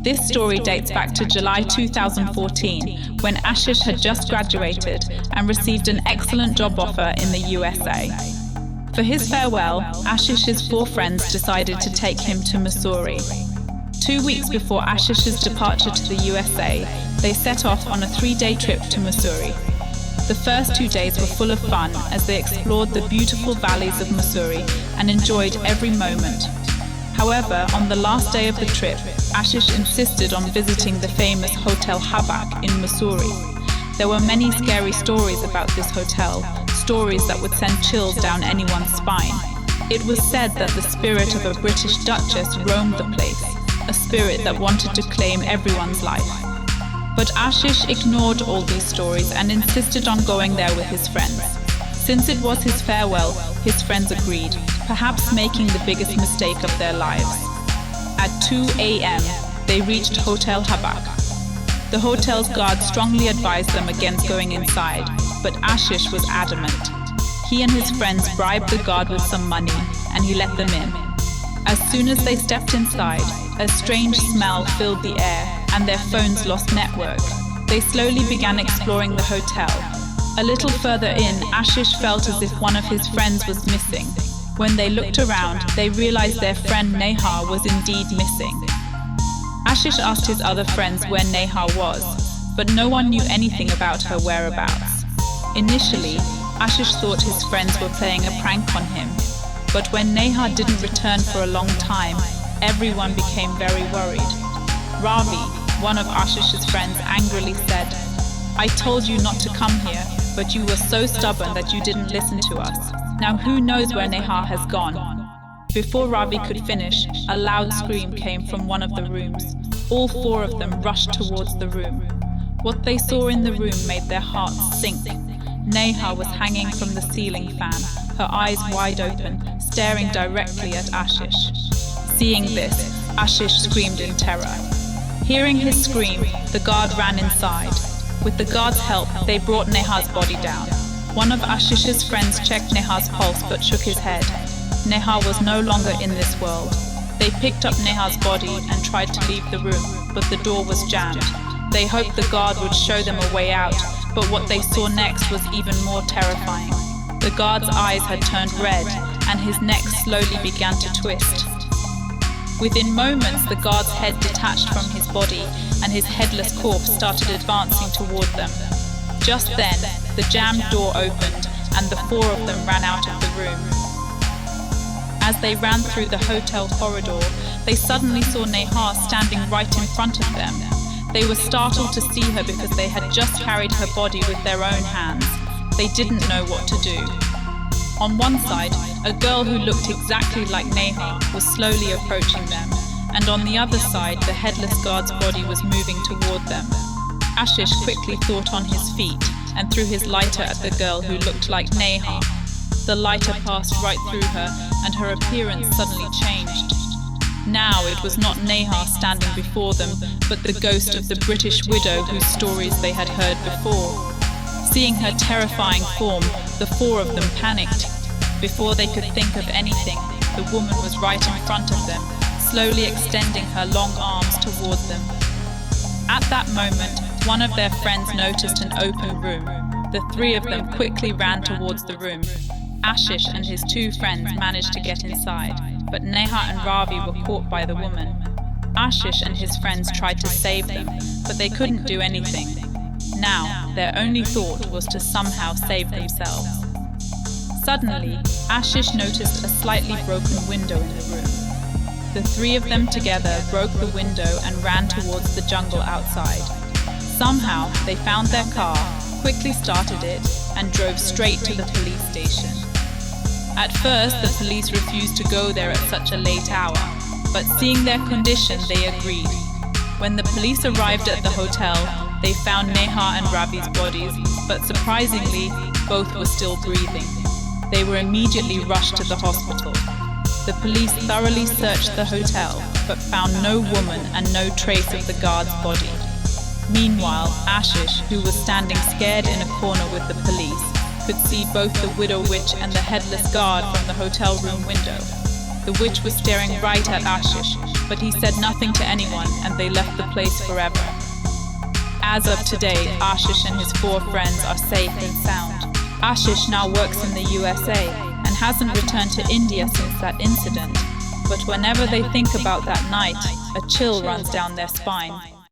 This story dates back to July 2014, when Ashish had just graduated and received an excellent job offer in the USA. For his farewell, Ashish's 4 friends decided to take him to Mussoorie. 2 weeks before Ashish's departure to the USA, they set off on a 3-day trip to Mussoorie. The first 2 days were full of fun as they explored the beautiful valleys of Mussoorie and enjoyed every moment. However, on the last day of the trip, Ashish insisted on visiting the famous Hotel Habak in Mussoorie. There were many scary stories about this hotel, stories that would send chills down anyone's spine. It was said that the spirit of a British Duchess roamed the place, a spirit that wanted to claim everyone's life. But Ashish ignored all these stories and insisted on going there with his friends. Since it was his farewell, his friends agreed, perhaps making the biggest mistake of their lives. At 2 a.m., they reached Hotel Habak. The hotel's guard strongly advised them against going inside, but Ashish was adamant. He and his friends bribed the guard with some money, and he let them in. As soon as they stepped inside, a strange smell filled the air, and their phones lost network. They slowly began exploring the hotel. A little further in, Ashish felt as if one of his friends was missing. When they looked around, they realized their friend Neha was indeed missing. Ashish asked his other friends where Neha was, but no one knew anything about her whereabouts. Initially, Ashish thought his friends were playing a prank on him, but when Neha didn't return for a long time, everyone became very worried. Ravi, one of Ashish's friends, angrily said, "I told you not to come here, but you were so stubborn that you didn't listen to us. Now who knows where Neha has gone?" Before Ravi could finish, a loud scream came from one of the rooms. All 4 of them rushed towards the room. What they saw in the room made their hearts sink. Neha was hanging from the ceiling fan, her eyes wide open, staring directly at Ashish. Seeing this, Ashish screamed in terror. Hearing his scream, the guard ran inside. With the guard's help, they brought Neha's body down. One of Ashish's friends checked Neha's pulse but shook his head. Neha was no longer in this world. They picked up Neha's body and tried to leave the room, but the door was jammed. They hoped the guard would show them a way out, but what they saw next was even more terrifying. The guard's eyes had turned red, and his neck slowly began to twist. Within moments, the guard's head detached from his body, and his headless corpse started advancing toward them. Just then, the jammed door opened, and the 4 of them ran out of the room. As they ran through the hotel corridor, they suddenly saw Neha standing right in front of them. They were startled to see her because they had just carried her body with their own hands. They didn't know what to do. On one side, a girl who looked exactly like Neha was slowly approaching them, and on the other side, the headless guard's body was moving toward them. Ashish quickly thought on his feet and threw his lighter at the girl who looked like Neha. The lighter passed right through her, and her appearance suddenly changed. Now it was not Neha standing before them, but the ghost of the British widow whose stories they had heard before. Seeing her terrifying form, the 4 of them panicked. Before they could think of anything, the woman was right in front of them, slowly extending her long arms toward them. At that moment, one of their friends noticed an open room. The 3 of them quickly ran towards the room. Ashish and his 2 friends managed to get inside, but Neha and Ravi were caught by the woman. Ashish and his friends tried to save them, but they couldn't do anything. Now, their only thought was to somehow save themselves. Suddenly, Ashish noticed a slightly broken window in the room. The 3 of them together broke the window and ran towards the jungle outside. Somehow, they found their car, quickly started it, and drove straight to the police station. At first, the police refused to go there at such a late hour, but seeing their condition, they agreed. When the police arrived at the hotel, they found Neha and Ravi's bodies, but surprisingly, both were still breathing. They were immediately rushed to the hospital. The police thoroughly searched the hotel, but found no woman and no trace of the guard's body. Meanwhile, Ashish, who was standing scared in a corner with the police, could see both the widow witch and the headless guard from the hotel room window. The witch was staring right at Ashish, but he said nothing to anyone and they left the place forever. As of today, Ashish and his 4 friends are safe and sound. Ashish now works in the USA and hasn't returned to India since that incident. But whenever they think about that night, a chill runs down their spine.